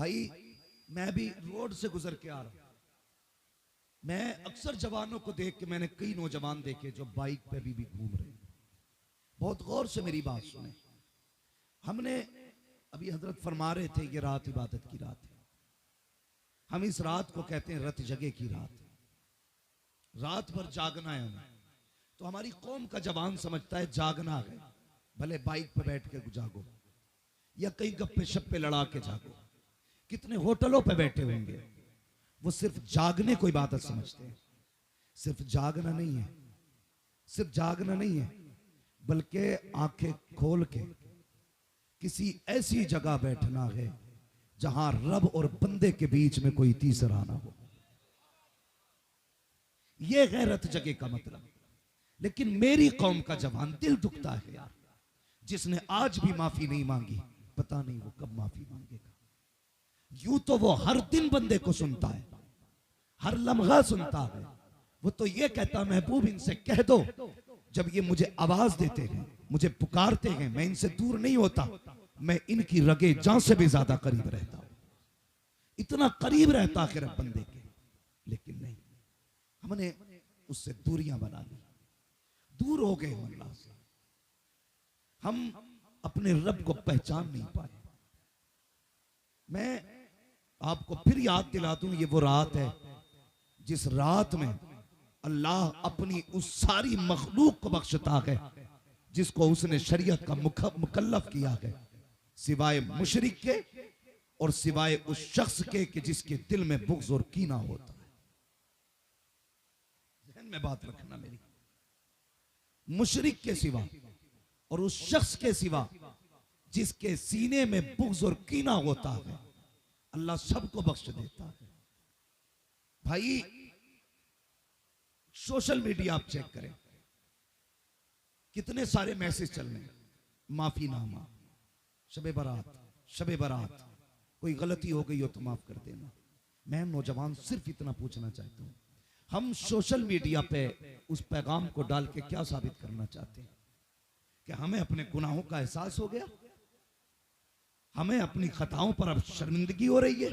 भाई मैं भी रोड से गुजर के आ रहा हूं, मैं अक्सर जवानों को देख के, मैंने कई नौजवान देखे जो बाइक पे भी घूम रहे हैं। बहुत गौर से मेरी बात सुने। हमने अभी हजरत फरमा रहे थे ये रात इबादत की रात है। हम इस रात को कहते हैं रत जगे की रात। रात भर जागना है हमें। तो हमारी कौम का जवान समझता है जागना है, भले बाइक पे बैठ के जागो या कई गप्पे शप्पे लड़ा के जागो। कितने होटलों पे बैठे होंगे, वो सिर्फ जागने को इबादत समझते हैं। सिर्फ जागना नहीं है, सिर्फ जागना नहीं है, बल्कि आंखें खोल के किसी ऐसी जगह बैठना है जहां रब और बंदे के बीच में कोई तीसरा ना हो। यह गैरत जगे का मतलब। लेकिन मेरी कौम का जवान दिल दुखता है यार, जिसने आज भी माफी नहीं मांगी, पता नहीं वो कब माफी मांगेगा। यूं तो वो हर दिन बंदे को सुनता है, हर लम्हा सुनता है। वो तो ये कहता महबूब इनसे कह दो, जब ये मुझे आवाज देते हैं, मुझे पुकारते हैं, मैं इनसे दूर नहीं होता, मैं इनकी रगे जान से भी ज्यादा करीब रहता हूं। इतना करीब रहता है रब बंदे के। लेकिन नहीं, हमने उससे दूरियां बना ली, दूर हो गए अल्लाह से। हम अपने रब को पहचान नहीं पाए। मैं आपको फिर याद दिला दूं, ये वो रात है जिस रात में अल्लाह अपनी उस सारी मखलूक को बख्शता है जिसको उसने शरीयत का मुकल्लफ किया है, सिवाय मुशरिक के और सिवाय उस शख्स के कि जिसके दिल में बुग़्ज़ और कीना होता है। ज़हन में बात रखना मेरी। मुशरिक के सिवा और उस शख्स के सिवा जिसके सीने में बुग़्ज़ और कीना होता है, अल्लाह सबको बख्श देता है। भाई सोशल मीडिया आप चेक करें, कितने सारे मैसेज चल रहे हैं, माफीनामा, शबे बारात, शबे बारात, कोई गलती हो गई हो तो माफ कर देना। मैं नौजवान सिर्फ इतना पूछना चाहता हूं, हम सोशल मीडिया पे उस पैगाम को डाल के क्या साबित करना चाहते हैं? कि हमें अपने गुनाहों का एहसास हो गया, हमें अपनी खताओं पर अब शर्मिंदगी हो रही है,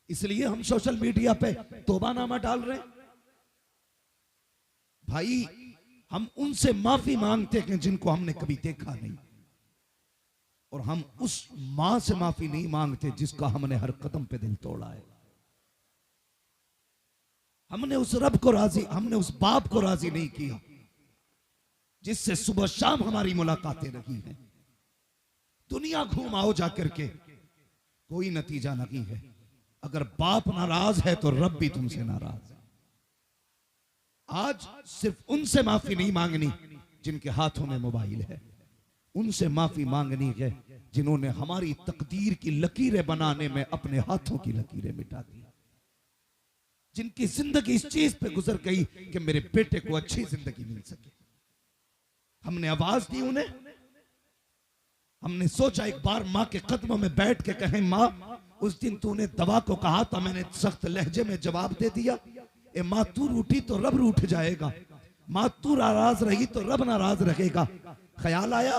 इसलिए हम सोशल मीडिया पे तौबानामा डाल रहे हैं। भाई हम उनसे माफी मांगते हैं जिनको हमने कभी देखा नहीं, और हम उस मां से माफी नहीं मांगते जिसका हमने हर कदम पे दिल तोड़ा है। हमने उस रब को राजी, हमने उस बाप को राजी नहीं किया जिससे सुबह शाम हमारी मुलाकातें रही हैं। दुनिया घूम आओ जाकर के, कोई नतीजा नहीं है। अगर बाप नाराज है तो रब भी तुमसे नाराज है। आज सिर्फ उनसे माफी नहीं मांगनी जिनके हाथों में मोबाइल है, उनसे माफी मांगनी है जिन्होंने हमारी तकदीर की लकीरें बनाने में अपने हाथों की लकीरें मिटा दी, जिनकी जिंदगी इस चीज पे गुजर गई कि मेरे बेटे को अच्छी जिंदगी मिल सके। हमने आवाज दी उन्हें, हमने सोचा एक बार माँ के कदमों में बैठ के कहें, माँ उस दिन तूने दवा को कहा था, मैंने सख्त लहजे में जवाब दे दिया। ए माँ तू रूठी तो रब रूठ जाएगा, माँ तू नाराज रही तो रब नाराज रहेगा। ख्याल आया?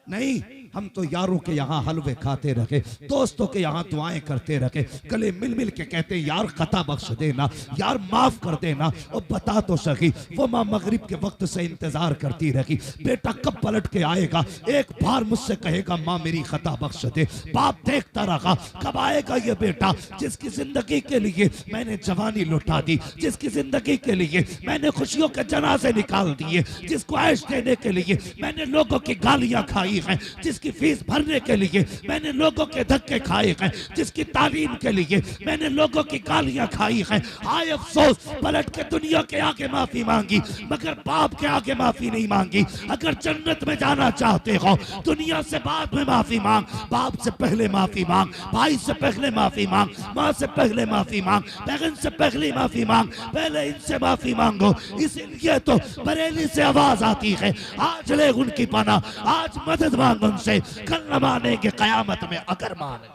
नहीं, हम तो यारों के यहाँ हलवे खाते रखे, दोस्तों के यहाँ दुआएं करते रखे, गले मिल मिल के कहते यार खता बख्श देना, यार माफ कर देना। और बता तो सही, वो माँ मगरिब के वक्त से इंतजार करती रही, बेटा कब पलट के आएगा, एक बार मुझसे कहेगा माँ मेरी खता बख्श दे। बाप देखता रहा कब आएगा ये बेटा जिसकी जिंदगी के लिए मैंने जवानी लुटा दी, जिसकी जिंदगी के लिए मैंने खुशियों के जनाजे निकाल दिए, जिसको ऐश देने के लिए मैंने लोगों की गालियां खाई हैं, जिसकी फीस भरने के लिए मैंने लोगों के धक्के खाए हैं, जिसकी तालीम के लिए मैंने लोगों की गालियां खाई हैं। आए अफसोस, पलट के दुनिया के आगे माफी मांगी मगर बाप के आगे माफी नहीं मांगी। अगर जन्नत में जाना चाहते हो दुनिया से बाद में माफी मांग, बाप से पहले माफी मांग, भाई से पहले माफी मांग, माँ से पहले माफी मांग, बहन से पहले माफी मांग, पहले इनसे माफी मांगो। इसलिए तो बरेली से आवाज आती है, आज ले उनकी पना, आज मदद मांग उनसे, कल न मानेंगे कयामत में अगर माने।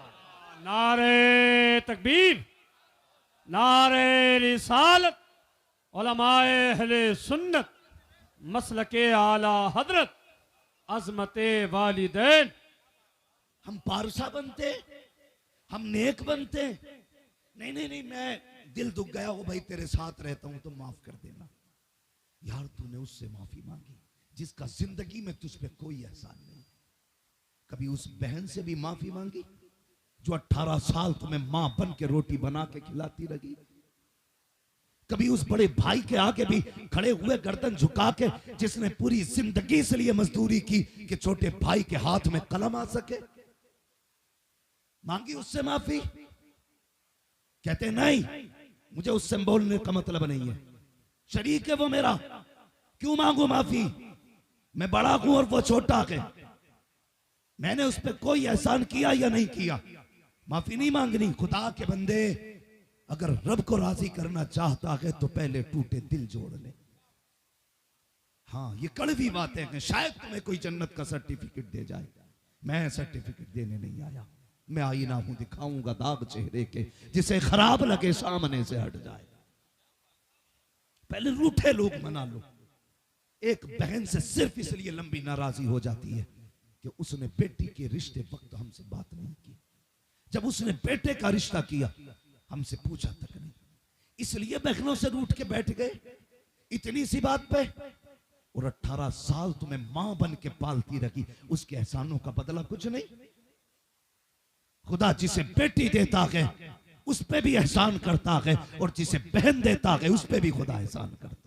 नारे तकबीर, नारे रिसालत, उलमाए अहले सुन्नत, मसलके आला हजरत, अजमते वालिदैन। हम पारसा बनते, हम नेक बनते हैं। नहीं नहीं नहीं, मैं दिल दुख गया हो भाई, तेरे साथ रहता हूं तो माफ कर देना। यार तूने उससे माफी मांगी जिसका जिंदगी में तुझ पे कोई एहसान नहीं। कभी उस बहन से भी माफी मांगी जो 18 साल तुम्हें मां बन के रोटी बना के खिलाती रही। कभी उस बड़े भाई के आगे भी खड़े हुए गर्दन झुका के जिसने पूरी जिंदगी से लिए मजदूरी की कि छोटे भाई के हाथ में कलम आ सके, मांगी उससे माफी? कहते नहीं, मुझे उससे बोलने का मतलब नहीं है, शरीक है वो मेरा, क्यों मांगू माफी? मैं बड़ा हूं और वो छोटा है, मैंने उस पर कोई एहसान किया या नहीं किया, माफी नहीं मांगनी। खुदा के बंदे, अगर रब को राजी करना चाहता है तो पहले टूटे दिल जोड़ ले। हाँ, ये कड़वी बातें हैं, शायद तुम्हें कोई जन्नत का सर्टिफिकेट दे जाए, मैं सर्टिफिकेट देने नहीं आया। मैं आईना हूं, दिखाऊंगा दाग चेहरे के, जिसे खराब लगे सामने से हट जाए। पहले रूठे लोग मना लो। एक बहन से सिर्फ इसलिए लंबी नाराजी हो जाती है कि उसने बेटी के रिश्ते वक्त हमसे बात नहीं की। जब उसने बेटे का रिश्ता किया हमसे पूछा तक नहीं, इसलिए बहनों से रूठ के बैठ गए इतनी सी बात पे। और 18 साल तुम्हें मां बन के पालती रखी, उसके एहसानों का बदला कुछ नहीं। खुदा जिसे बेटी देता है उस पे भी एहसान करता है, और जिसे बहन देता है उस पे भी खुदा एहसान करता है।